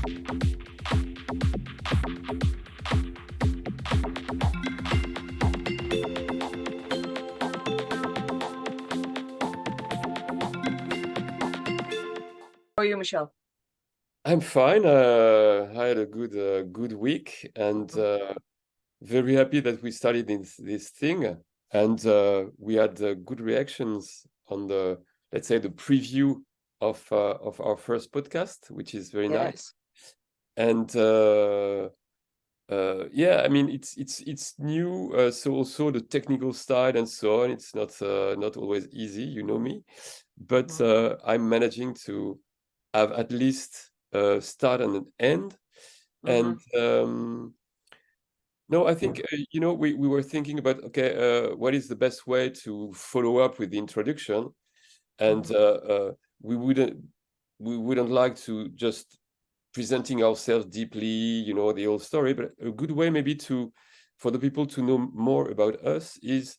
How are you, Michel? I'm fine. I had a good week, and very happy that we started this thing, and we had good reactions on the, let's say, the preview of our first podcast, which is very nice. And yeah, I mean, it's new, so also the technical side and so on. It's not always easy, you know me, but I'm managing to have at least start and an end. And no, I think you know, we were thinking about, okay, what is the best way to follow up with the introduction, and we wouldn't like to just presenting ourselves deeply, you know, the whole story, but a good way maybe for the people to know more about us is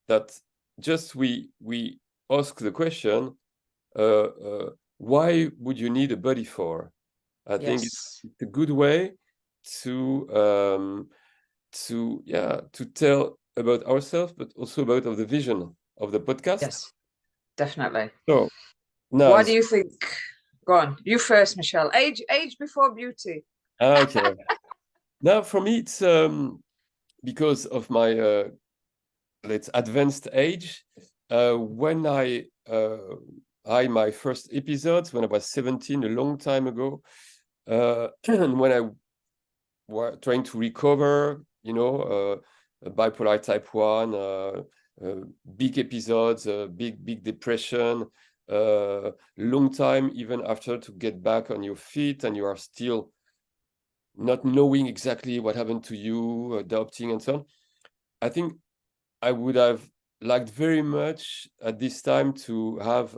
that just we ask the question, why would you need a buddy for? I think it's a good way to tell about ourselves, but also about the vision of the podcast. Yes, definitely. So now, why do you think? Go on, you first, Michel. Age before beauty. Okay. Now, for me, it's because of my let's advanced age. When my first episodes when I was 17, a long time ago, and when I was trying to recover, you know, bipolar type 1, big episodes, big depression, long time even after to get back on your feet, and you are still not knowing exactly what happened to you, adopting and so on. I think I would have liked very much at this time to have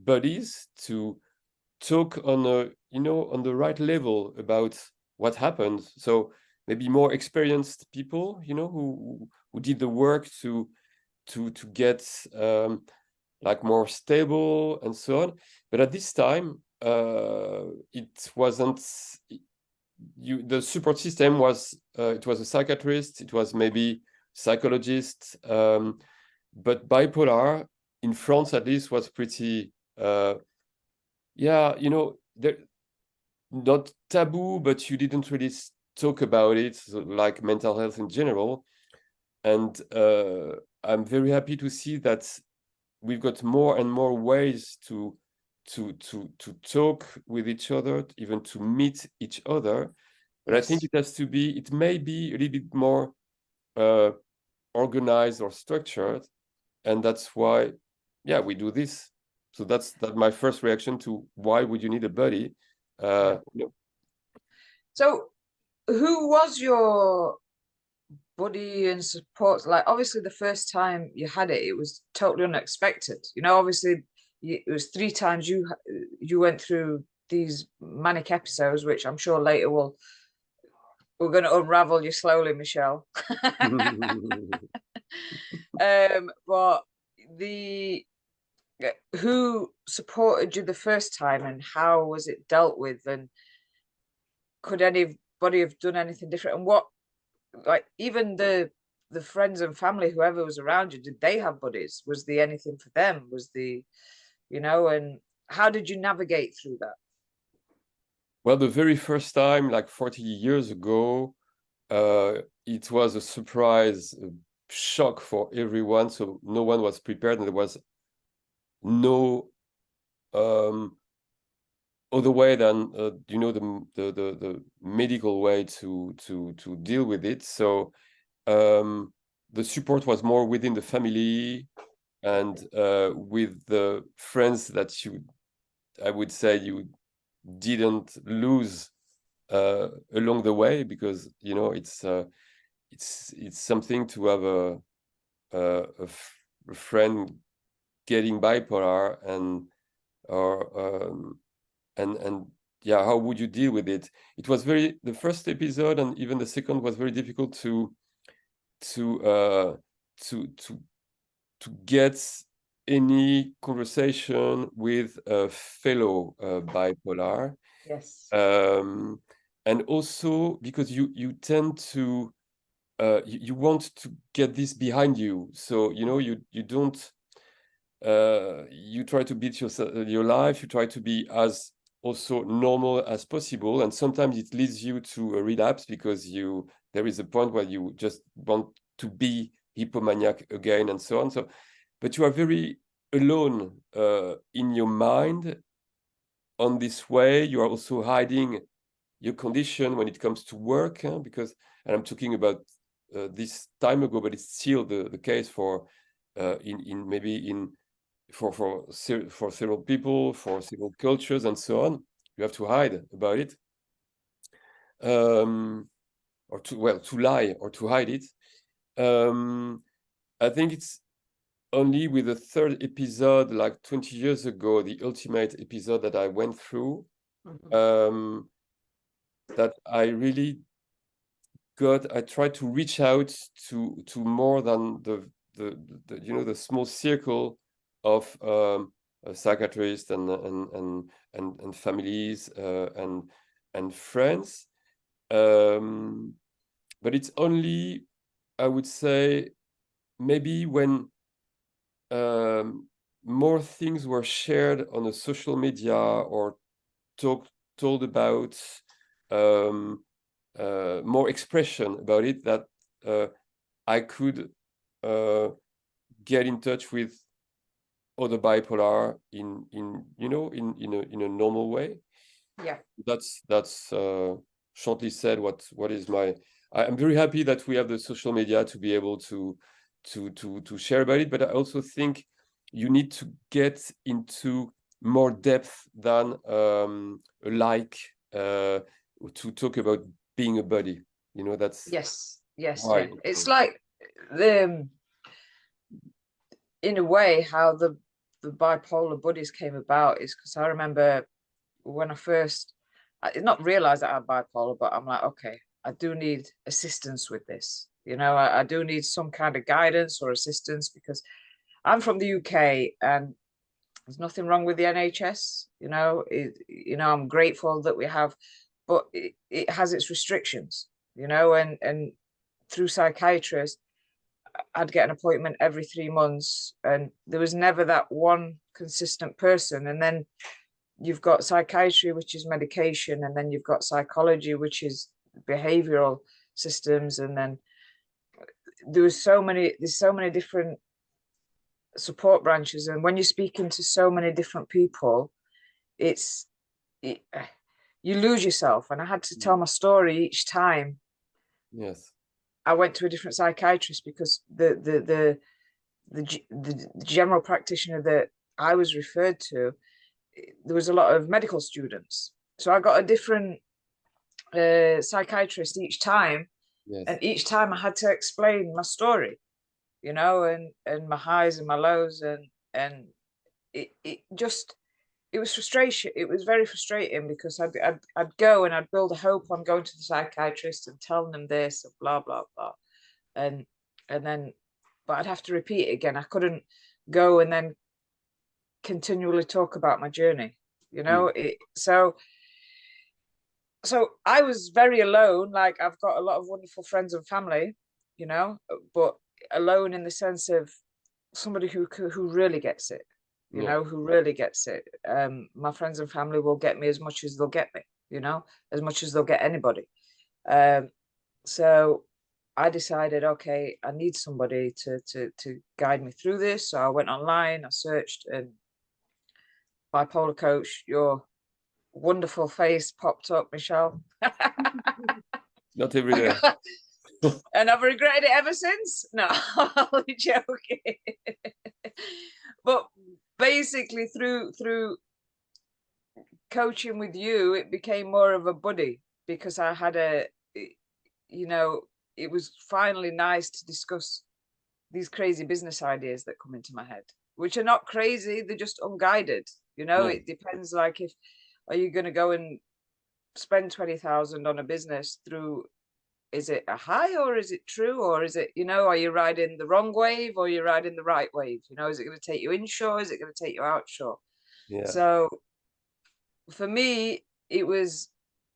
buddies to talk on on the right level about what happened. So maybe more experienced people, you know, who did the work to get like more stable and so on. But at this time, it wasn't. The support system was it was a psychiatrist, it was maybe psychologist, but bipolar in France at least was pretty yeah, you know, not taboo, but you didn't really talk about it, so like mental health in general. And I'm very happy to see that we've got more and more ways to talk with each other, even to meet each other. But I think it may be a little bit more organized or structured, and that's why, yeah, we do this. So that's my first reaction to why would you need a buddy? You know. So, who was your buddy and support? Like, obviously, the first time you had it, it was totally unexpected. You know, obviously, it was 3 times you went through these manic episodes, which I'm sure later we're going to unravel you slowly, Michel. But who supported you the first time, and how was it dealt with, and could anybody have done anything different? And what, like, even the friends and family, whoever was around you, did they have buddies? Was there anything for them? Was the, you know, and how did you navigate through that? Well, the very first time, like 40 years ago, it was a surprise, a shock for everyone. So no one was prepared, and there was no other way than you know, the medical way to deal with it. So the support was more within the family and with the friends that I would say you didn't lose along the way, because you know it's something to have a friend getting bipolar, and yeah, how would you deal with it? It was the first episode and even the second was very difficult to get any conversation with a fellow bipolar, Yes. And also because you tend to you want to get this behind you, so you know you don't you try to beat your life, you try to be as also normal as possible, and sometimes it leads you to a relapse because there is a point where you just want to be hypomaniac again and so on. So but you are very alone in your mind on this way. You are also hiding your condition when it comes to work, because, and I'm talking about this time ago, but it's still the case for in maybe in for several people, for several cultures, and so on. You have to hide about it, or to lie or to hide it. I think it's only with the third episode, like 20 years ago, the ultimate episode that I went through, that I really I tried to reach out to more than the you know, the small circle of psychiatrists and families and friends. But it's only, I would say, maybe when more things were shared on the social media or told about, more expression about it, that I could get in touch with other bipolar in you know, in a normal way. Yeah. That's shortly said what is my. I'm very happy that we have the social media to be able to share about it, but I also think you need to get into more depth than to talk about being a buddy. You know, that's Yes. Yes. why. Yeah. It's like the in a way how the bipolar buddies came about is because I remember when I did not realize that I had bipolar, but I'm like, okay, I do need assistance with this. You know, I do need some kind of guidance or assistance because I'm from the UK and there's nothing wrong with the NHS. You know, I'm grateful that we have, but it has its restrictions. You know, and through psychiatrists, I'd get an appointment every 3 months, and there was never that one consistent person. And then you've got psychiatry, which is medication, and then you've got psychology, which is behavioral systems, and then there's so many different support branches. And when you're speaking to so many different people, it's it, you lose yourself. And I had to tell my story each time. Yes. I went to a different psychiatrist because the general practitioner that I was referred to, there was a lot of medical students. So I got a different psychiatrist each time. Yes. And each time I had to explain my story, you know, and my highs and my lows. And it was frustration. It was very frustrating because I'd go and I'd build a hope on going to the psychiatrist and telling them this and blah, blah, blah. And then, but I'd have to repeat it again. I couldn't go and then continually talk about my journey, you know. So I was very alone. Like, I've got a lot of wonderful friends and family, you know, but alone in the sense of somebody who really gets it, you know, who really gets it. My friends and family will get me as much as they'll get me, you know, as much as they'll get anybody. So I decided, okay, I need somebody to guide me through this. So I went online, I searched, and bipolar coach, your wonderful face popped up, Michel. Not every day. And I've regretted it ever since. No, I'm only joking. But basically, through coaching with you, it became more of a buddy because I had you know, it was finally nice to discuss these crazy business ideas that come into my head, which are not crazy, they're just unguided. You know, it depends. Like, if are you going to go and spend 20,000 on a business through, is it a high or is it true, or is it, you know, are you riding the wrong wave or you're riding the right wave? You know, is it going to take you inshore? Is it going to take you outshore? Yeah. So for me, it was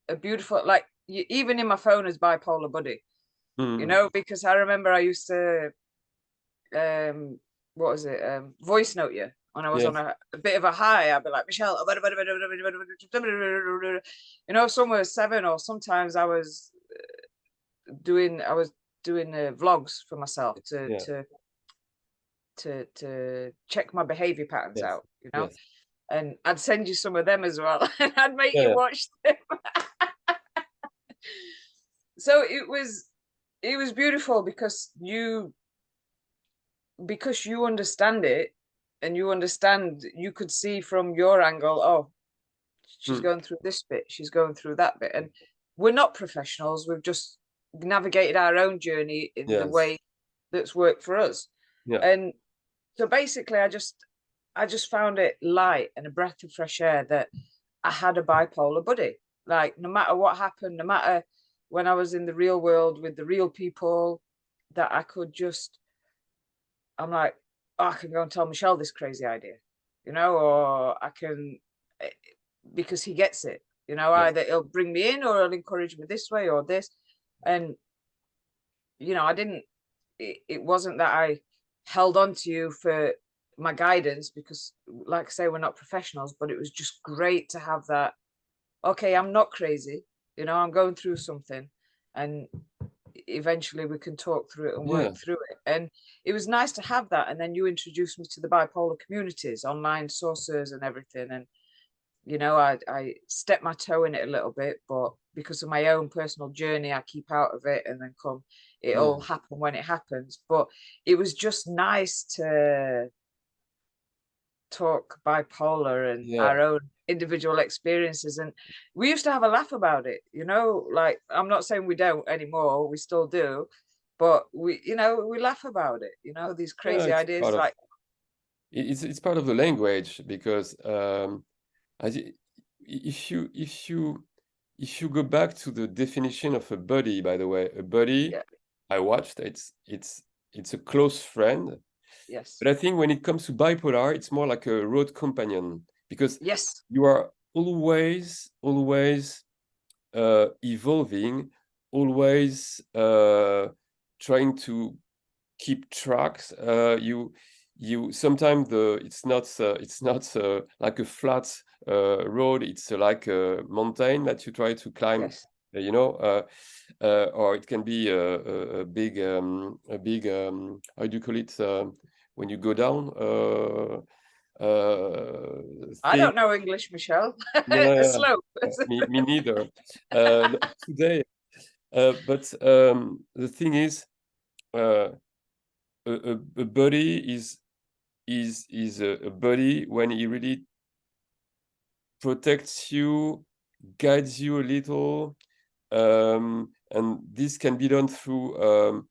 a beautiful, like, even in my phone as Bipolar Buddy, you know, because I remember I used to what was it, voice note you when I was on Yes. a bit of a high. I'd be like, Michelle, you know, somewhere 7, or sometimes I was doing vlogs for myself to Yeah. check my behavior patterns Yes. out, you know. Yes. And I'd send you some of them as well, and I'd make you Yeah. watch them. So it was beautiful because you understand it, and you could see from your angle, oh, she's Mm. going through this bit, she's going through that bit. And we're not professionals, we've just navigated our own journey in the Yes. way that's worked for us. Yeah. And so basically I just found it light and a breath of fresh air that I had a bipolar buddy. Like, no matter what happened, no matter when I was in the real world with the real people, that I could just, I'm like, oh, I can go and tell Michel this crazy idea, you know, or I can, because he gets it, you know, Yes. either he'll bring me in or he'll encourage me this way or this. And, you know, it wasn't that I held on to you for my guidance, because, like I say, we're not professionals, but it was just great to have that. Okay, I'm not crazy, you know, I'm going through something, and eventually we can talk through it and work Yeah. through it. And it was nice to have that. And then you introduced me to the bipolar communities, online sources and everything. And, you know, I stepped my toe in it a little bit, but because of my own personal journey, I keep out of it, and then it'll Yeah. happen when it happens. But it was just nice to talk bipolar and Yeah. our own individual experiences. And we used to have a laugh about it, you know, like, I'm not saying we don't anymore, we still do, but we, you know, we laugh about it, you know, these Yeah. crazy ideas, like, It's part of the language, because as if you go back to the definition of a buddy, by the way, a buddy, yeah, I watched, it's a close friend. yes, But I think when it comes to bipolar, it's more like a road companion, because yes, you are always evolving, always trying to keep tracks. You sometimes it's not like a flat road. It's like a mountain that you try to climb. yes. Or it can be a big how do you call it, when you go down, I thing. don't know English, Michelle. A Yeah, slope. me neither. Not today. But the thing is, uh, a buddy is a buddy when he really protects you, guides you a little, and this can be done through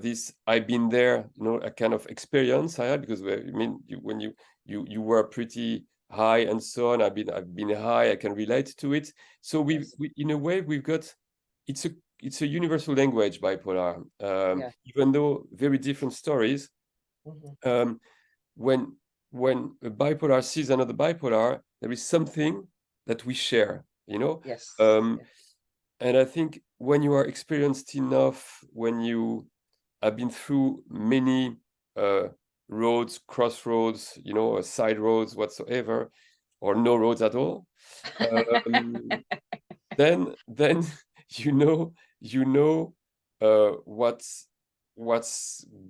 this I've been there, a kind of experience I had, because when you were pretty high and so on, I've been high, I can relate to it. So Yes, we in a way we've got, it's a it's a universal language, bipolar, yeah. even though very different stories. Mhm. um, when a bipolar sees another bipolar, there is something that we share, Yes, um, yeah, and I think when you are experienced enough, when you have been through many uh, roads, crossroads, side roads whatsoever, or no roads at all, um, then you know what's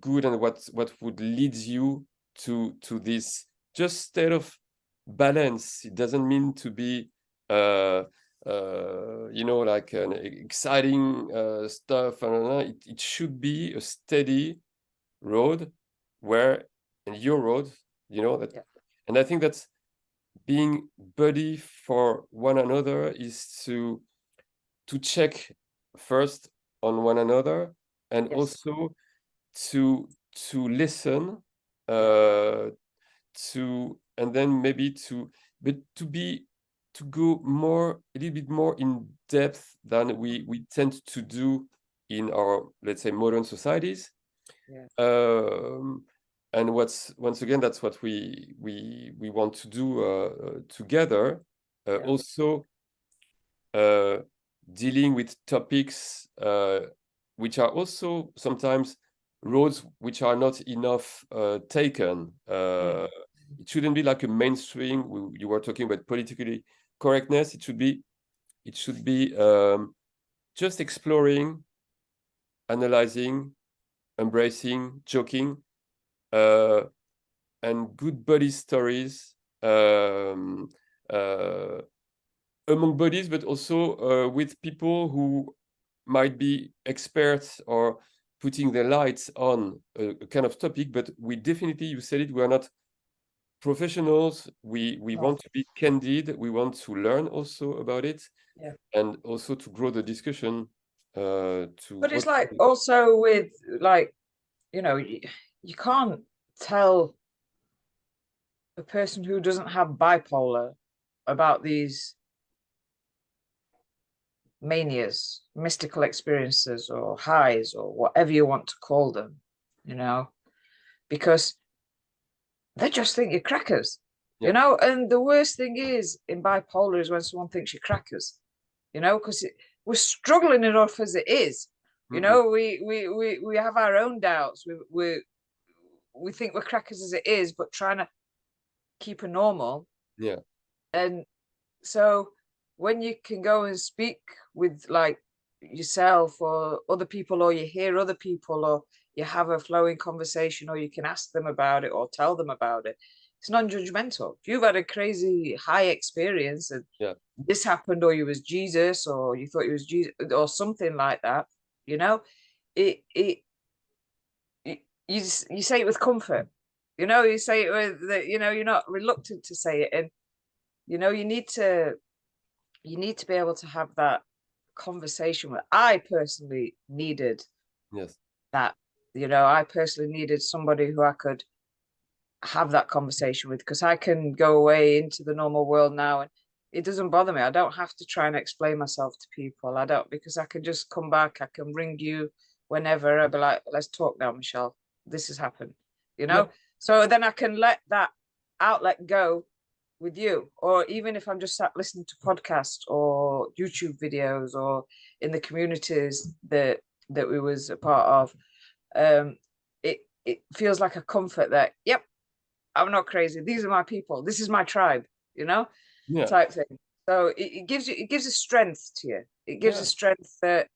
good, and what would lead you to this just state of balance. It doesn't mean to be like an exciting stuff, and it should be a steady road, where and your road, that. yeah, And I think that's being buddy for one another, is to check first on one another, and yes, also to listen, yeah, uh and then maybe but to go a little bit more in depth than we tend to do in our, let's say, modern societies. yeah, um and once again, that's what we want to do together, yeah, also dealing with topics which are also sometimes roads which are not enough taken. It shouldn't be like a mainstream. You were talking about politically correctness. It should be just exploring, analyzing, embracing, joking, and good body stories among bodies, but also with people who might be experts or putting their lights on a kind of topic. But we definitely, you said it, we are not professionals. We want to be candid. We want to learn also about it, and also to grow the discussion. But it's like also with like, you know, you can't tell a person who doesn't have bipolar about these manias, mystical experiences, or highs, or whatever you want to call them, you know, because they just think you're crackers, you know. And the worst thing is in bipolar is when someone thinks you're crackers, you know, because we're struggling enough as it is, you know. We have our own doubts. We think we're crackers as it is, but trying to keep a normal. And so when you can go and speak with like yourself or other people, or you hear other people, or you have a flowing conversation, or you can ask them about it or tell them about it, it's non-judgmental. If you've had a crazy high experience and this happened, or you was Jesus, or you thought you was Jesus, or something like that, you know, you say it with comfort, you know, you say it with the, you know, you're not reluctant to say it. And you know, you need to be able to have that conversation with. I personally needed that, you know. I personally needed somebody who I could have that conversation with, because I can go away into the normal world now and it doesn't bother me. I don't have to try and explain myself to people. I don't, because I can just come back. I can ring you whenever. I'll be like, let's talk now, Michel. This has happened, you know. So then I can let that outlet go with you. Or even if I'm just sat listening to podcasts or YouTube videos, or in the communities that we was a part of, it feels like a comfort that, yep, I'm not crazy. These are my people. This is my tribe, you know, type thing. So it gives a strength to you. It gives a strength that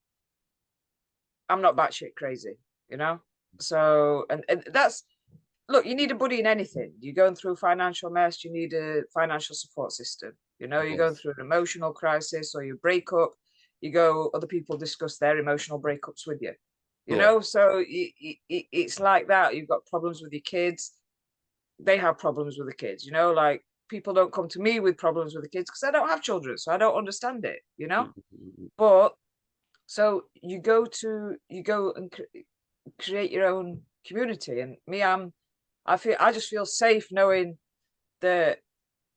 I'm not batshit crazy, you know. So and that's, look, you need a buddy in anything. You're going through a financial mess, you need a financial support system. You know, you're going through an emotional crisis, or you break up, other people discuss their emotional breakups with you. You know, so it's like that. You've got problems with your kids. They have problems with the kids, you know, like people don't come to me with problems with the kids because I don't have children, so I don't understand it, you know. But so you go and create your own community. And me, I just feel safe knowing that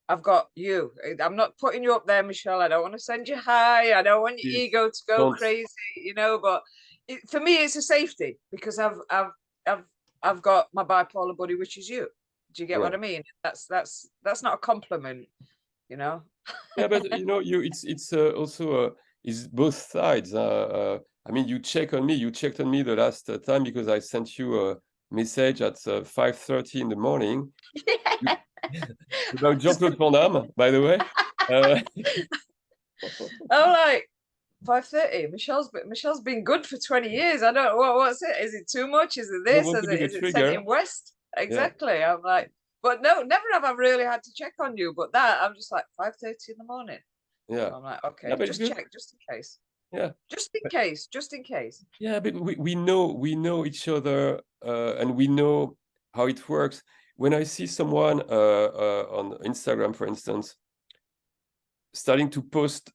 I've got you. I'm not putting you up there, Michel. I don't want to send you high. I don't want your ego to go crazy, you know. But for me, it's a safety, because I've got my bipolar buddy, which is you. Do you get what I mean? That's not a compliment, you know. But you know, it's also it's both sides. I mean, you checked on me the last time because I sent you a message at 5:30 in the morning. About Jean-Claude Van Damme, by the way. I'm like, 5:30. Michel's been good for 20 years. I don't, what's it? Is it too much? Is it this? Is it sent in West? Exactly. I'm like, but no, never have I really had to check on you. But that, I'm just like 5:30 in the morning. So I'm like, okay, just check, just in case. Just in case. Yeah, but we know each other, and we know how it works. When I see someone on Instagram, for instance, starting to post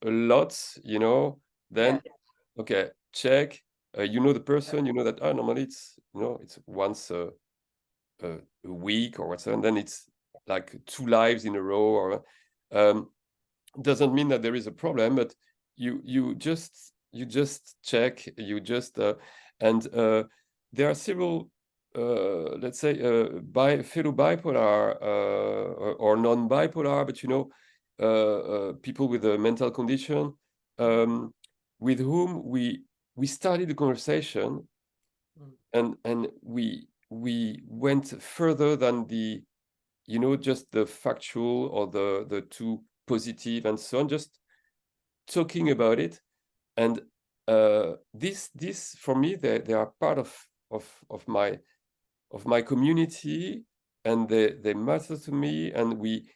a lot, you know, then okay, check. You know the person, you know that normally it's, you know, it's once a week or whatever, and then it's like 2 lives in a row, or doesn't mean that there is a problem, but you just check, you just and there are several let's say fellow bipolar or non-bipolar, but you know, people with a mental condition, with whom we started the conversation, and we went further than the, you know, just the factual or the too positive and so on, just talking about it. And this for me, they are part of my community, and they matter to me, and we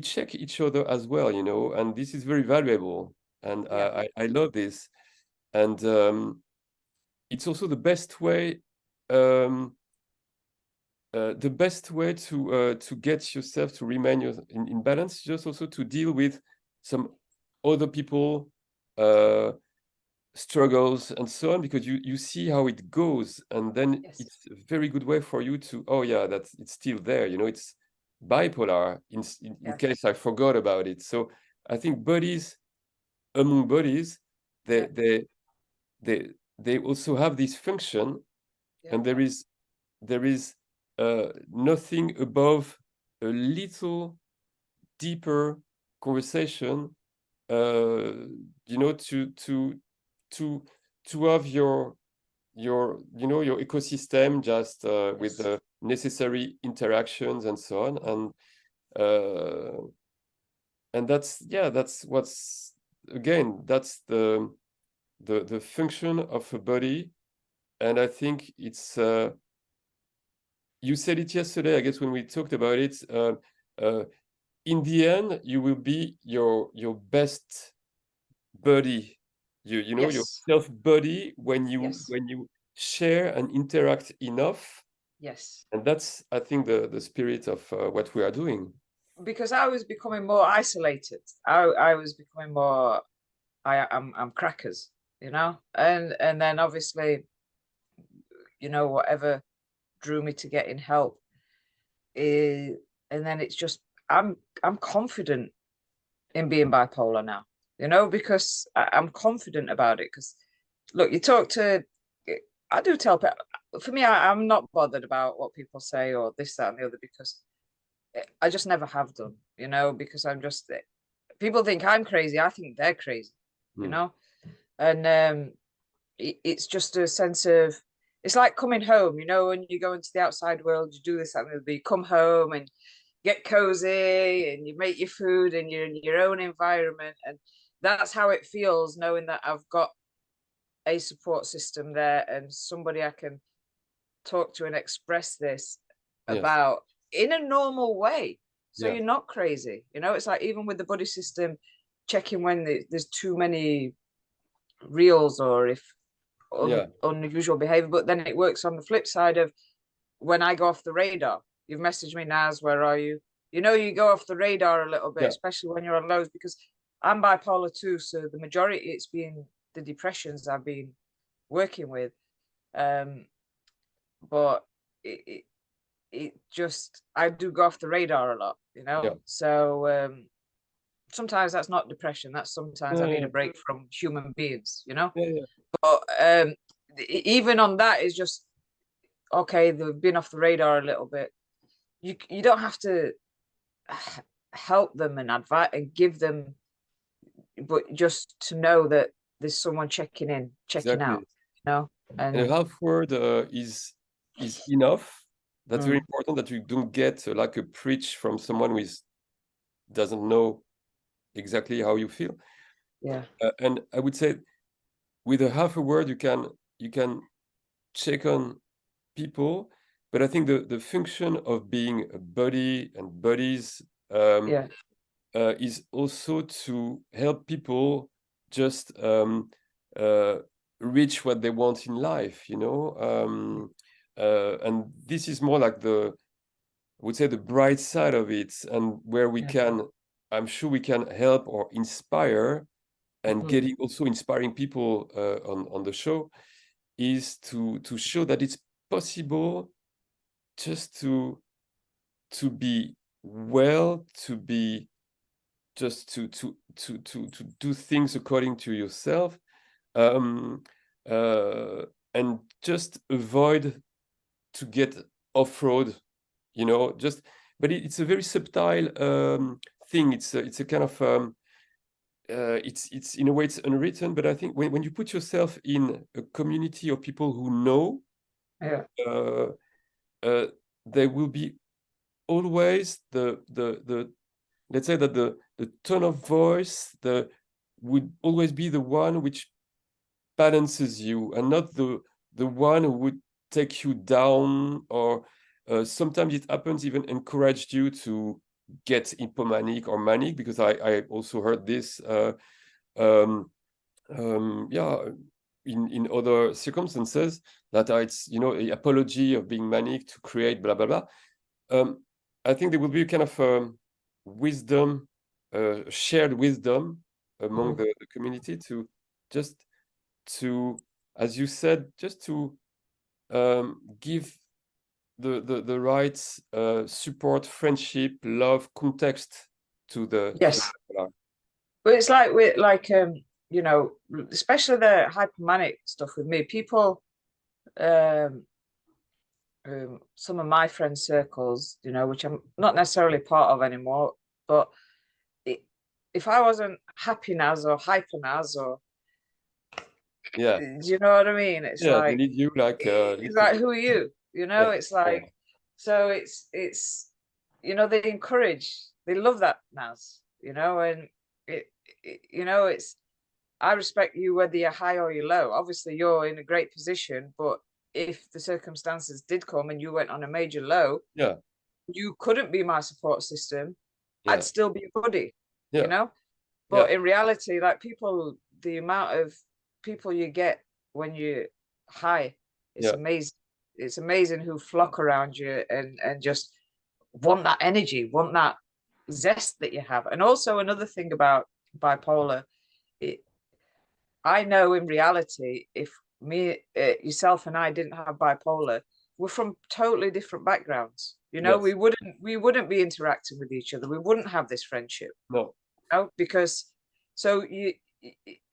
check each other as well, you know, and this is very valuable, and Yeah. I love this. And it's also the best way, um, to get yourself to remain in balance, just also to deal with some other people struggles and so on, because you see how it goes, and then Yes. it's a very good way for you to, oh yeah, that's, it's still there, you know, it's bipolar, in Yes. case I forgot about it. So I think buddies, among buddies, they Yeah. they they they also have this function, Yeah. and there is nothing above a little deeper conversation, uh, you know, to to have you know, your ecosystem just with Yes. the necessary interactions and so on. And that's, yeah, that's what's, again, that's the function of a body. And I think it's you said it yesterday, I guess, when we talked about it. Uh, in the end, you will be your best buddy. You know, your Yes. self buddy, when Yes. you share and interact enough. Yes. And that's, I think, the spirit of what we are doing. Because I was becoming more isolated. I was becoming more. I'm crackers, you know, and then obviously, you know, whatever drew me to getting help is, and then it's just I'm confident in being bipolar now, you know, because I'm confident about it. Because look, you talk to, I do tell people. For me, I'm not bothered about what people say or this, that, and the other, because I just never have done, you know, because I'm just, people think I'm crazy. I think they're crazy, you Mm. know, and it's just a sense of, it's like coming home, you know, when you go into the outside world, you do this, that, and the other, you come home and get cozy and you make your food and you're in your own environment. And that's how it feels, knowing that I've got a support system there and somebody I can talk to and express this Yes. about in a normal way. So Yeah. you're not crazy. You know, it's like even with the buddy system, checking when there's too many reels or if Yeah. unusual behavior. But then it works on the flip side of when I go off the radar. You've messaged me, Naz, where are you? You know, you go off the radar a little bit, Yeah. especially when you're on lows, because I'm bipolar too. So the majority, it's been the depressions I've been working with. Um, but it, it just, I do go off the radar a lot, you Yeah. know. So sometimes that's not depression. That's sometimes I Yeah. need Yeah. a break from human beings, you know. Yeah. Yeah. But even on that is just okay. They've been off the radar a little bit. You don't have to help them and advise and give them, but just to know that there's someone checking in, checking out, Exactly. you know. And a And half word is enough. That's very mm, important, that you don't get like a preach from someone who doesn't know exactly how you feel. yeah, And I would say, with a half a word, you can check on people. But I think the function of being a buddy and buddies, um, yeah, is also to help people just uh, reach what they want in life, you know. And this is more like I would say, the bright side of it, and where we yeah. can, I'm sure we can help or inspire, and Mhm. getting also inspiring people on the show, is to show that it's possible just to be well, to be just to do things according to yourself, um, and just avoid to get off road, you know. Just, but it's a very subtle thing. It's a kind of it's in a way it's unwritten, but I think when you put yourself in a community of people who know, Yeah. there will be always the let's say that the tone of voice would always be the one which balances you, and not the one who would take you down, or sometimes it happens even encouraged you to get hypomanic or manic, because I also heard this yeah, in other circumstances, that it's, you know, an apology of being manic to create blah blah blah. I think there will be a kind of wisdom, shared wisdom among the community, to just to, as you said, just to give the right support, friendship, love, context to the Yes. bipolar. But it's like with you know, especially the hypomanic stuff with me, people um some of my friend circles, you know, which I'm not necessarily part of anymore, but it, if I wasn't happy Naz or hyper Naz, or Yeah, do you know what I mean? yeah, they need you like It's like, who are you? You know, yeah, it's like, so it's you know, they encourage, they love that Naz, you know, and you know, it's, I respect you whether you're high or you're low. Obviously, you're in a great position, but if the circumstances did come and you went on a major low, yeah, you couldn't be my support system. I'd yeah, still be a buddy, you yeah, know? yeah, But in reality, like people, the amount of people you get when you're high, it's yeah, amazing. It's amazing who flock around you and just want that energy, want that zest that you have. And also another thing about bipolar, it, I know in reality, if me, yourself, and I didn't have bipolar, we're from totally different backgrounds. You know, yes, we wouldn't be interacting with each other. We wouldn't have this friendship. no, You know, because so you,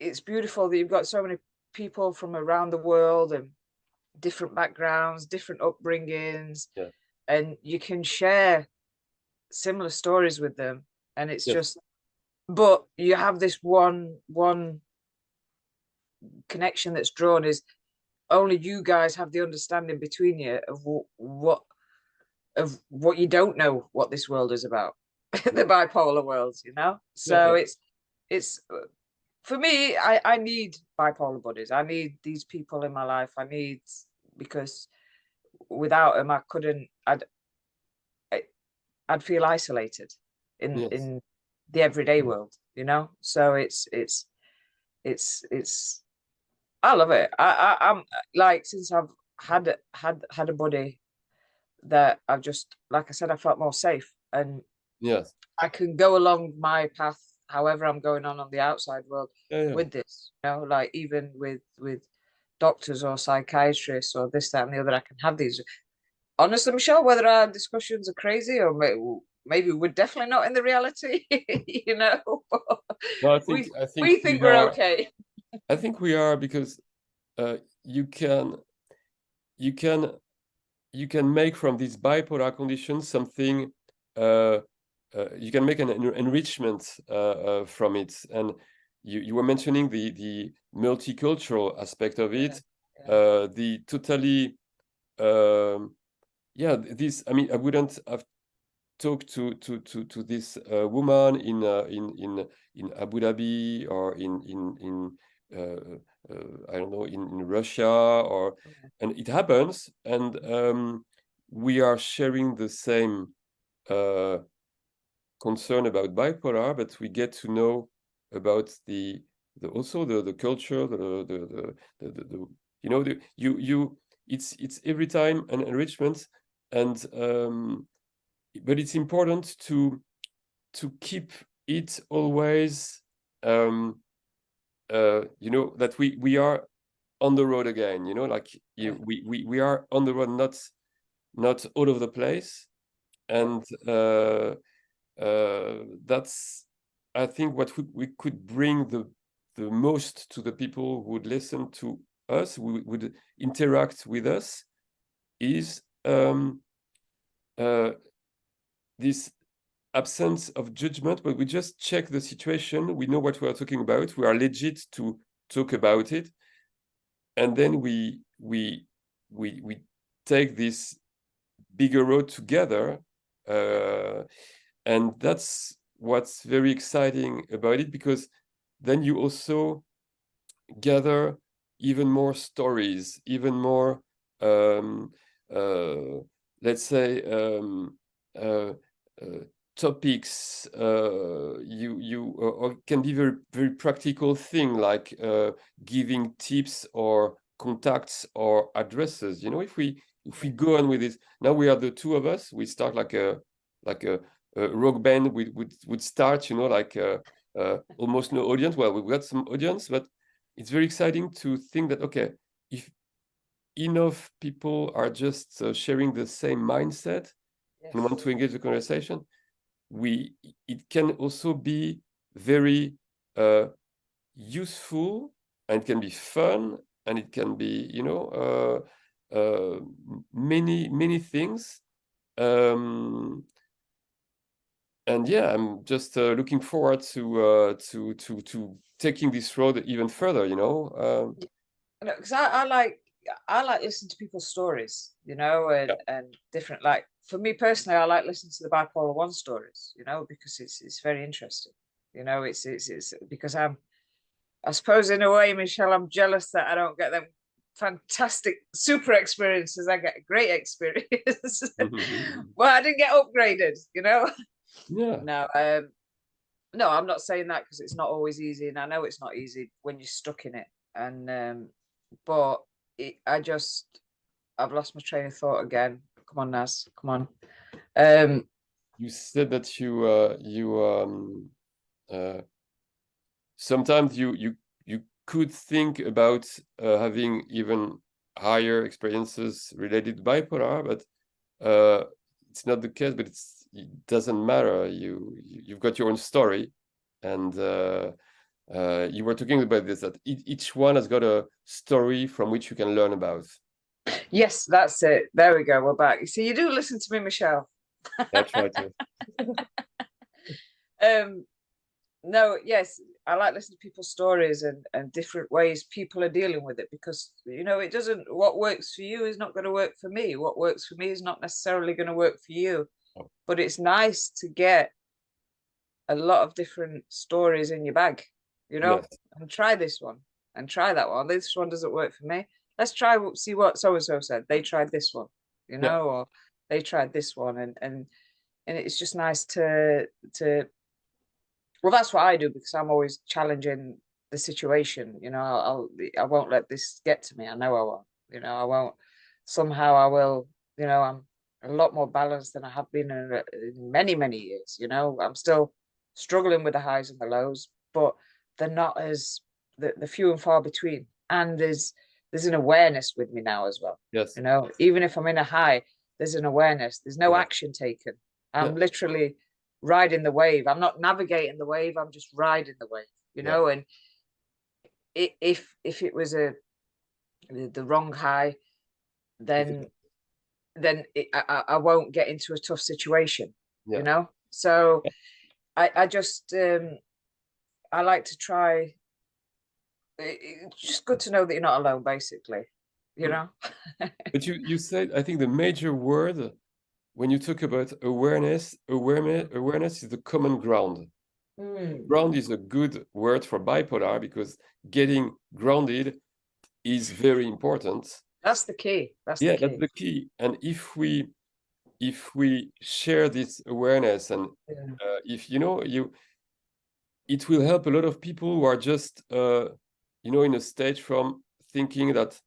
it's beautiful that you've got so many people from around the world and different backgrounds, different upbringings, yeah, and you can share similar stories with them. And it's yes, just, but you have this one connection that's drawn, is only you guys have the understanding between you of what you don't know what this world is about. The bipolar world, you know. yeah, So yeah, it's for me, I need bipolar buddies. I need these people in my life. I need, because without them I couldn't, I'd feel isolated yes, in the everyday world, you know. So it's I love it. I'm like, since I've had a buddy, that I've just, like I said, I felt more safe, and yes, I can go along my path however I'm going on the outside world yeah, yeah, with this, you know, like even with doctors or psychiatrists or this, that, and the other, I can have these. Honestly, Michelle, whether our discussions are crazy or maybe we're definitely not in the reality, you know, no, we I think we we think we're are, okay. I think we are, because you can you can you can make from this bipolar condition something, you can make an enrichment from it. And you were mentioning the multicultural aspect of Yeah, it, yeah, the totally, yeah, this, I mean, I wouldn't have talked to this woman in Abu Dhabi, or in I don't know, in Russia, or, yeah, and it happens, and we are sharing the same uh, concern about bipolar, but we get to know about also the culture, the you know, it's every time an enrichment. And but it's important to keep it always, you know, that we are on the road again, you know, like yeah, we are on the road, not all over the place. yeah, And that's, I think, what we could bring the most to the people who would listen to us, who would interact with us, is this absence of judgment, but we just check the situation. We know what we are talking about. We are legit to talk about it, and then we take this bigger road together, and that's what's very exciting about it, because then you also gather even more stories, even more let's say topics. Or can be very practical thing, like giving tips or contacts or addresses. If we go on with this, now we are the two of us. We start like a rock band. Would start, like almost no audience. Well, we've got some audience, but it's very exciting to think that, okay, if enough people are just sharing the same mindset and want to engage the conversation, it can also be very useful, and it can be fun, and it can be, many things. And yeah, I'm just looking forward to taking this road even further. Because I like listening to people's stories, and different. Like for me personally, I like listening to the Bipolar One stories, because it's very interesting. It's because I suppose in a way, Michel, I'm jealous that I don't get them fantastic super experiences. I get a great experience. Well, I didn't get upgraded, Yeah. No, I'm not saying that, because it's not always easy, and I know it's not easy when you're stuck in it. And but I've lost my train of thought again. Come on, Naz, come on. You said that sometimes you could think about having even higher experiences related to bipolar, but it's not the case. But it doesn't matter. You've got your own story, and you were talking about this, that each one has got a story from which you can learn about. Yes, that's it. There we go. We're back. You see, you do listen to me, Michel. That's right. No, yes, I like listening to people's stories and different ways people are dealing with it, because it doesn't. What works for you is not going to work for me. What works for me is not necessarily going to work for you. But it's nice to get a lot of different stories in your bag, Yes. and try this one and try that one. This one doesn't work for me. Let's see what so and so said. They tried this one, or they tried this one, and it's just nice to. Well, that's what I do, because I'm always challenging the situation. I won't let this get to me. I know I won't. I won't. Somehow I will. I'm a lot more balanced than I have been in many, many years. I'm still struggling with the highs and the lows, but they're not as the few and far between. And there's an awareness with me now as well. Yes. Even if I'm in a high, there's an awareness. There's no action taken. I'm literally riding the wave. I'm not navigating the wave. I'm just riding the wave. And if it was the wrong high, then I won't get into a tough situation. So I just I like to try. It's just good to know that you're not alone, basically. But you said, I think the major word when you talk about awareness is the common ground. Ground is a good word for bipolar, because getting grounded is very important. That's the key. That's the key. And if we share this awareness, and if it will help a lot of people who are just in a stage from thinking that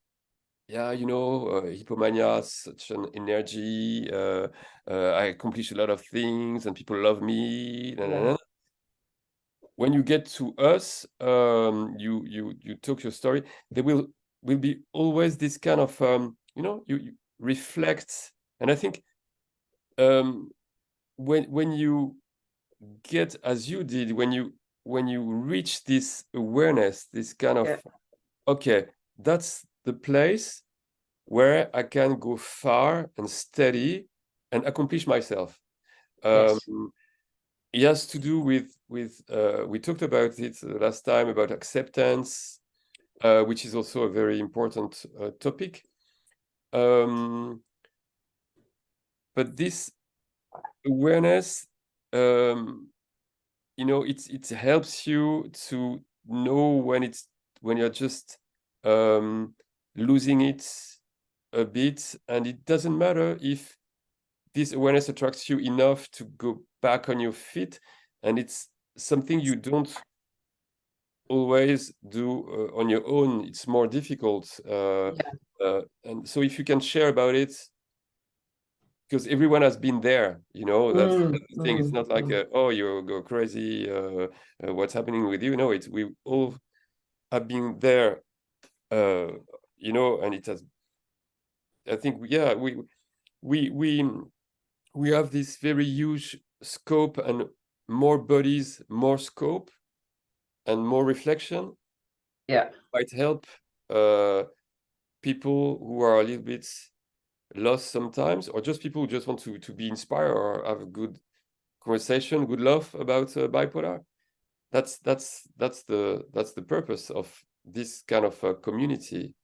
hypomania is such an energy, I accomplish a lot of things and people love me. When you get to us, you talk your story, there will be always this kind of you reflect. And I think when you get, as you did, when you reach this awareness, this kind of okay, that's the place where I can go far and steady and accomplish myself. it has to do with we talked about it last time about acceptance, which is also a very important topic. But this awareness, you know, it helps you to know when you're just losing it a bit, and it doesn't matter if this awareness attracts you enough to go back on your feet, and it's something you don't always do on your own. It's more difficult, and so if you can share about it, because everyone has been there, you know, that's the thing. It's not like oh, you go crazy, what's happening with you? No, it's we all have been there, you know, and it has, I think, yeah, we have this very huge scope, and more bodies, more scope, and more reflection. Yeah. Might help people who are a little bit lost sometimes, or just people who just want to be inspired or have a good conversation, good love about bipolar. That's the purpose of this kind of community.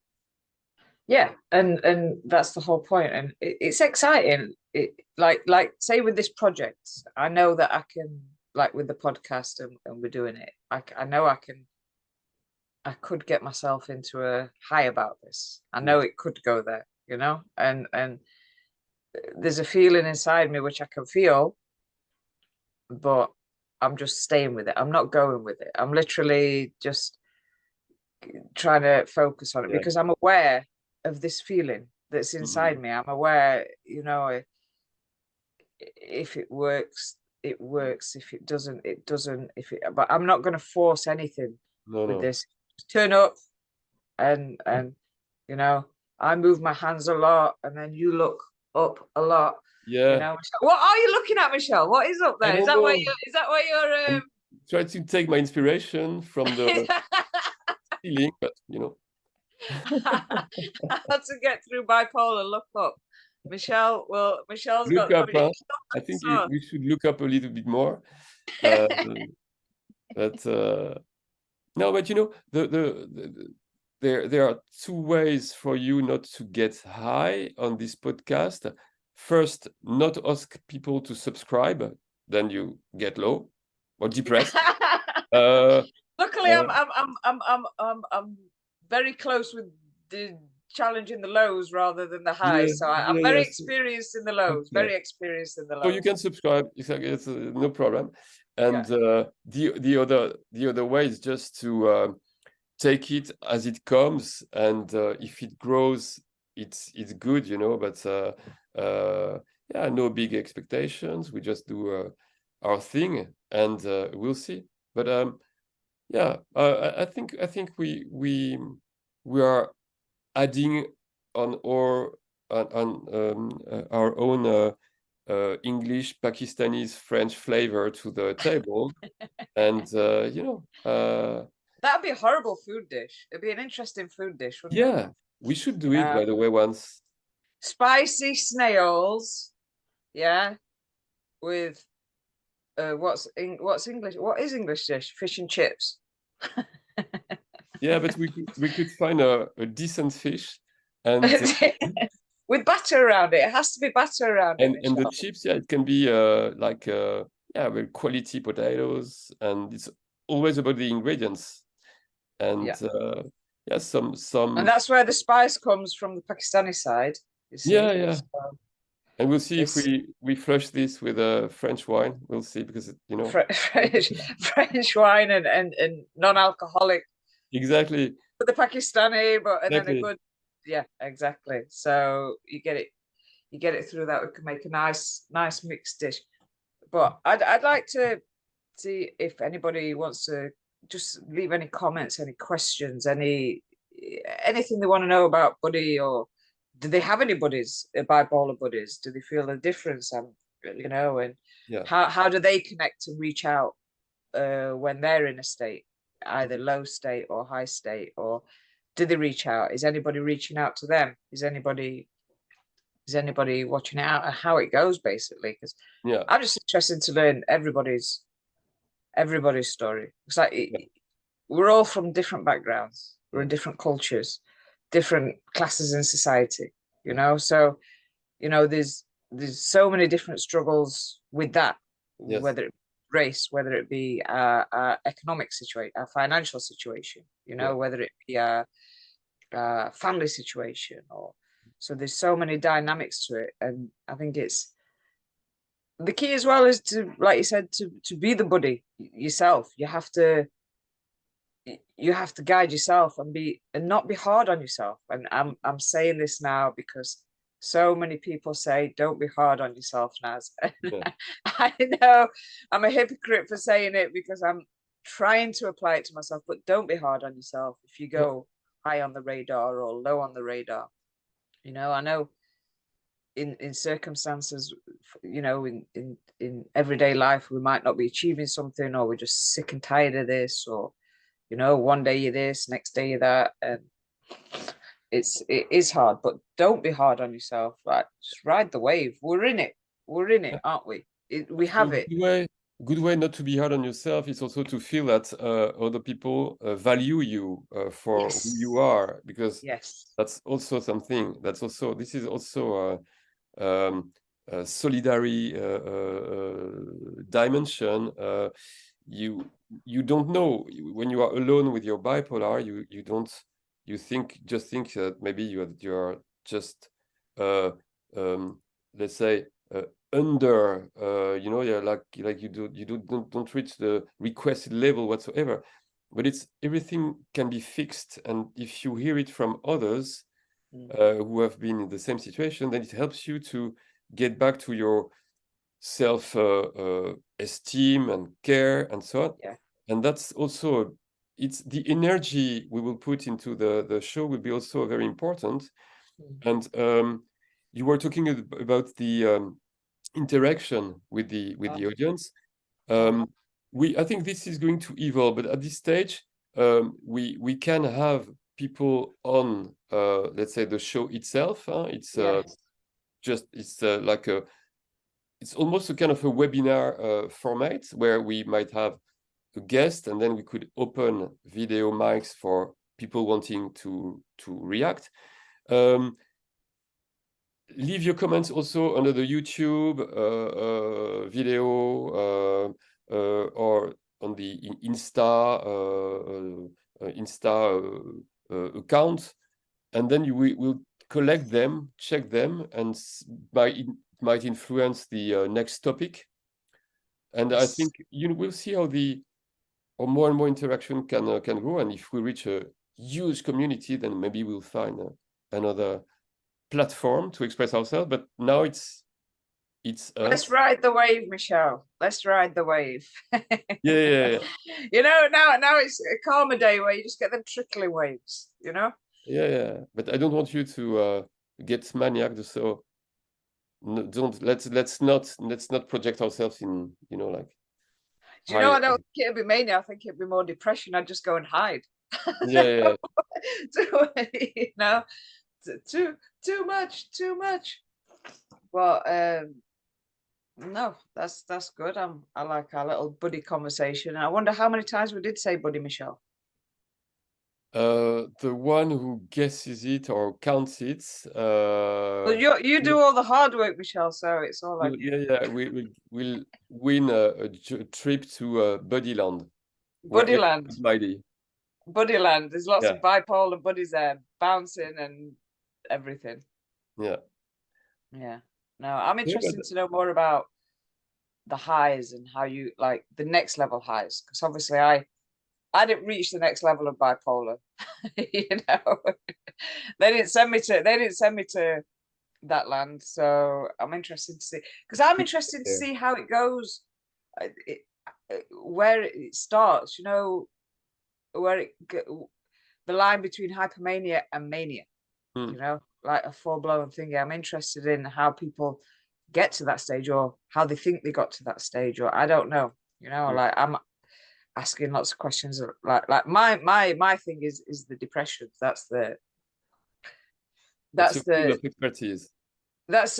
Yeah, and that's the whole point, and it's exciting. It like say with this project, I know that I can, like with the podcast, and we're doing it. I know I could get myself into a high about this. I know it could go there, you know, and there's a feeling inside me which I can feel, but I'm just staying with it. I'm not going with it. I'm literally just trying to focus on it because I'm aware of this feeling that's inside me. I'm aware, you know, if it works, it works. If it doesn't, it doesn't. But I'm not going to force anything with this. Just turn up, and you know, I move my hands a lot, and then you look up a lot. Yeah. You know, what are you looking at, Michel? What is up there? Is that where you're? Try to take my inspiration from the feeling, but you know. How to get through bipolar? Look up, Michel. Well, Michel's look got. up. I think we should look up a little bit more. But no, but you know, there are two ways for you not to get high on this podcast. First, not ask people to subscribe, then you get low or depressed. Luckily, I'm very close with the challenging the lows rather than the highs. So I'm very experienced in the lows. Very experienced in the lows. So you can subscribe. It's no problem. And the other way is just to take it as it comes, and if it grows, it's good, you know. But yeah, no big expectations. We just do our thing, and we'll see. But yeah, I think we are adding on our own English, Pakistanis, French flavor to the table, and you know. That'd be a horrible food dish. It'd be an interesting food dish, wouldn't it? Yeah, we should do it, by the way, once. Spicy snails, yeah, with what's English? What is English dish? Fish and chips. Yeah, but we could find a decent fish, and with batter around it. It has to be batter around it. And the chips, yeah, it can be like yeah, very quality potatoes, and it's always about the ingredients. And yeah, some and that's where the spice comes from, the Pakistani side, you see. Yeah. So, and we'll see if we flush this with a French wine. We'll see, because you know, French wine and non-alcoholic. Exactly. For the Pakistani, and then a good, yeah, exactly. So you get it through that. We can make a nice mixed dish. But I'd like to see if anybody wants to just leave any comments, any questions, anything they want to know about Buddy, or do they have any buddies, bipolar buddies? Do they feel a difference? You know, and how do they connect and reach out when they're in a state, either low state or high state, or do they reach out? Is anybody reaching out to them? Is anybody is anybody watching it out and how it goes, basically. Because Yeah. I'm just interested to learn everybody's story. It's like we're all from different backgrounds, we're in different cultures, different classes in society, you know. So, you know, there's so many different struggles with that, Yes. whether it be race, whether it be economic situation, a financial situation, you know, whether it be a family situation, or so there's so many dynamics to it, and I think it's the key as well is to, like you said, to be the buddy yourself. You have to guide yourself and not be hard on yourself. And I'm saying this now because so many people say don't be hard on yourself, Naz. I know I'm a hypocrite for saying it because I'm trying to apply it to myself, but don't be hard on yourself if you go high on the radar or low on the radar. You know, I know in circumstances, you know, in everyday life, we might not be achieving something, or we're just sick and tired of this, or, you know, one day you're this, next day you're that, and it is hard, but don't be hard on yourself. Like, just ride the wave. We're in it, aren't we? We have it. Good way not to be hard on yourself is also to feel that other people value you for who you are, because that's also something. This is also a solidary dimension. You don't know when you are alone with your bipolar. You think that maybe you're just let's say under you know, yeah, like you don't reach the requested level whatsoever, but it's everything can be fixed, and if you hear it from others who have been in the same situation, then it helps you to get back to your self esteem and care and so on. And that's also, it's the energy we will put into the show will be also very important. And you were talking about the interaction with the audience. I think this is going to evolve, but at this stage we can have people on let's say the show itself. It's like it's almost a kind of a webinar format where we might have a guest, and then we could open video mics for people wanting to react. Leave your comments also under the YouTube video or on the Insta account, and then we will collect them, check them, and it might influence the next topic. And I think we'll see how more and more interaction can grow, and if we reach a huge community, then maybe we'll find another platform to express ourselves. But now it's us. Let's ride the wave, Michel. Let's ride the wave. Yeah. You know, now it's a calmer day where you just get them trickling waves, you know. Yeah. But I don't want you to get maniac, so let's not project ourselves in, you know, like. Do you know, I don't think it'd be mania. I think it'd be more depression. I'd just go and hide. Yeah. You know, too much. Well, no, that's good. I like our little buddy conversation. And I wonder how many times we did say buddy, Michel. The one who guesses it or counts it. Well, you do all the hard work, Michel. So it's all like yeah. We'll win a trip to Buddyland. Buddyland. There's lots of bipolar buddies there, bouncing and everything. Yeah. No, I'm interested to know more about the highs and how you like the next level highs, because obviously I didn't reach the next level of bipolar. You know, they didn't send me to that land, so I'm interested to see, because I'm interested to see how it goes, where it starts. You know, where the line between hypomania and mania. You know, like a full-blown thing. I'm interested in how people get to that stage, or how they think they got to that stage, or I don't know. You know, like I'm asking lots of questions. Like my thing is the depression. That's the field of expertise. That's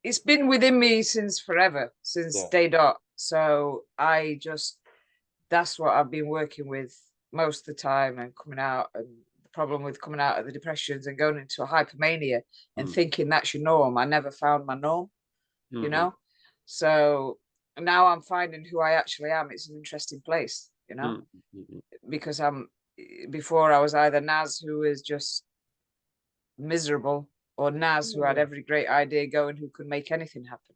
it's been within me since forever, since Yeah. day dot. So that's what I've been working with most of the time, and coming out, and the problem with coming out of the depressions and going into a hypomania and thinking that's your norm. I never found my norm, you know. So now I'm finding who I actually am. It's an interesting place, you know, because before I was either Naz, who is just miserable, or Naz, who had every great idea going, who could make anything happen,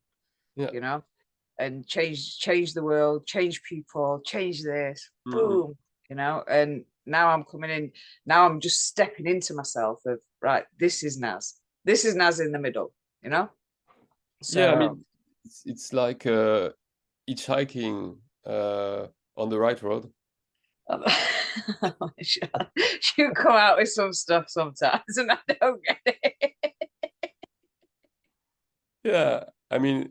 you know, and change the world, change people, change this, boom, you know. And now I'm coming in, now I'm just stepping into myself of, right, this is Naz in the middle, you know. So Yeah, I mean, it's like hitchhiking on the right road. you come out with some stuff sometimes and I don't get it. Yeah, I mean,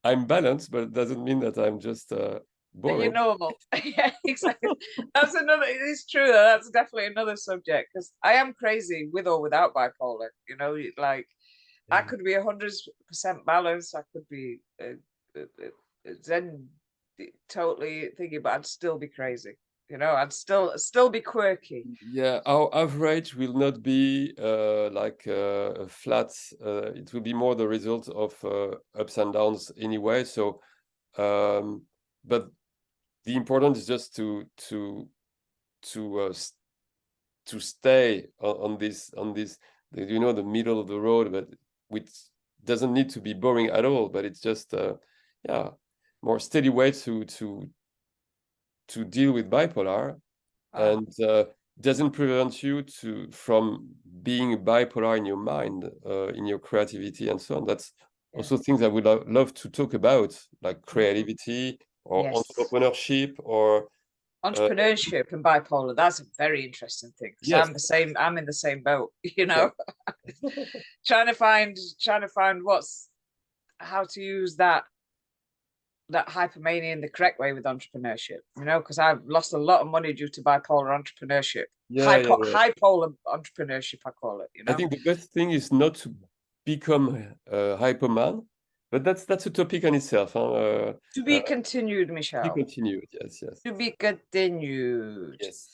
I'm balanced, but it doesn't mean that I'm just You're boring. normal. Yeah, exactly. That's another, it's true though, that's definitely another subject, because I am crazy with or without bipolar, you know. Like I could be 100% balanced, I could be zen, totally thinking, but I'd still be crazy, you know. I'd still be quirky. Yeah, our average will not be like a flat. It will be more the result of ups and downs anyway. So, but the important is just to to stay on this you know, the middle of the road, but which doesn't need to be boring at all. But it's just yeah, more steady way to deal with bipolar, and doesn't prevent you from being bipolar in your mind, in your creativity and so on. That's also things I would love to talk about, like creativity or entrepreneurship or entrepreneurship and bipolar. That's a very interesting thing, because yes. I'm in the same boat, you know. Yeah. trying to find how to use that hypomania in the correct way with entrepreneurship, you know, because I've lost a lot of money due to bipolar entrepreneurship. Yeah. Hypolar entrepreneurship, I call it, you I know. think the best thing is not to become a hyperman, but that's a topic on itself. Huh? To be continued, To be Michel. continued. Yes, yes, To be continued. yes.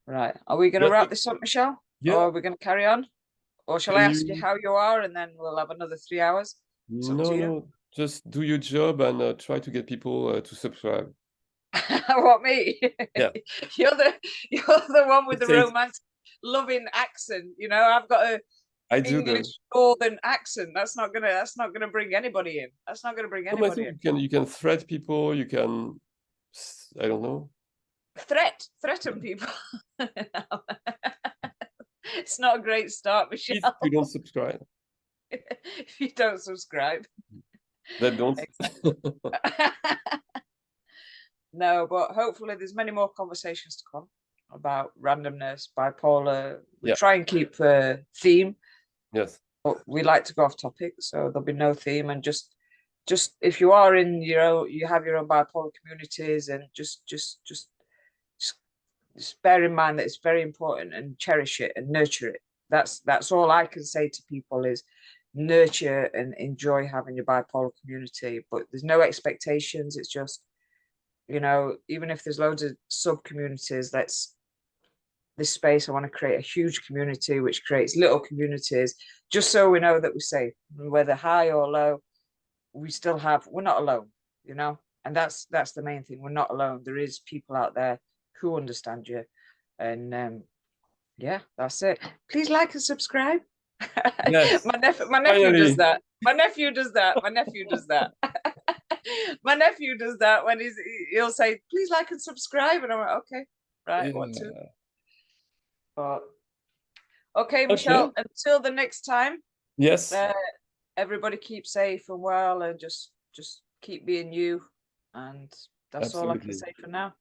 Right. Are we going to Yeah, wrap this up, Michel? Or yeah. are we going to carry on? Or shall I Can ask you you? how you are, and then we'll have another 3 hours? It's up to No, you. no. Just do your job and try to get people to subscribe. What, me? Yeah. You're the one with the Say it. romance loving accent. You know, I've got a I do English the. northern accent. That's not gonna bring anybody in. That's not gonna bring No, I anybody think in. you can threat people. You can. I don't know. Threaten people. It's not a great start, Michelle. If you don't subscribe, If you don't subscribe. then don't. No, but hopefully there's many more conversations to come about randomness, bipolar. We Yeah. try and keep a theme. Yes. But we like to go off topic, so there'll be no theme. And just if you are in your own, you have your own bipolar communities, and just bear in mind that it's very important, and cherish it and nurture it. That's all I can say to people is nurture and enjoy having your bipolar community. But there's no expectations. It's just, you know, even if there's loads of sub communities, this space, I want to create a huge community which creates little communities, just so we know that we're safe, whether high or low. We're not alone, you know. And that's the main thing. We're not alone. There is people out there who understand you. And yeah, that's it. Please like and subscribe. Yes. my nephew Finally. does that. My nephew does that. My nephew does that. My nephew does that when he'll say, please like and subscribe. And I'm like, okay, right, Yeah. what to? But okay, Okay. Michelle, until the next time, Yes. everybody keep safe and well, and just keep being you. And that's all I can Absolutely. say for now.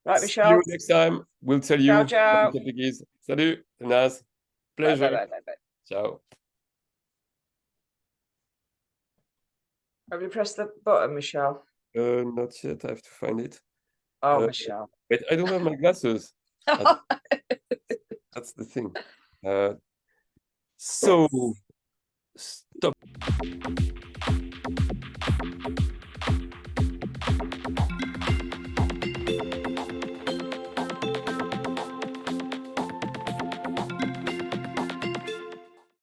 Right, See Michelle. you next time. We'll tell you Ciao, what ciao. the topic is. Salut, Naz. Bye, Pleasure. bye, bye, bye, bye. Ciao. Have you pressed the button, Michelle? Not yet. I have to find it. Oh, Michelle. Wait, I don't have my glasses. That's the thing. So stop.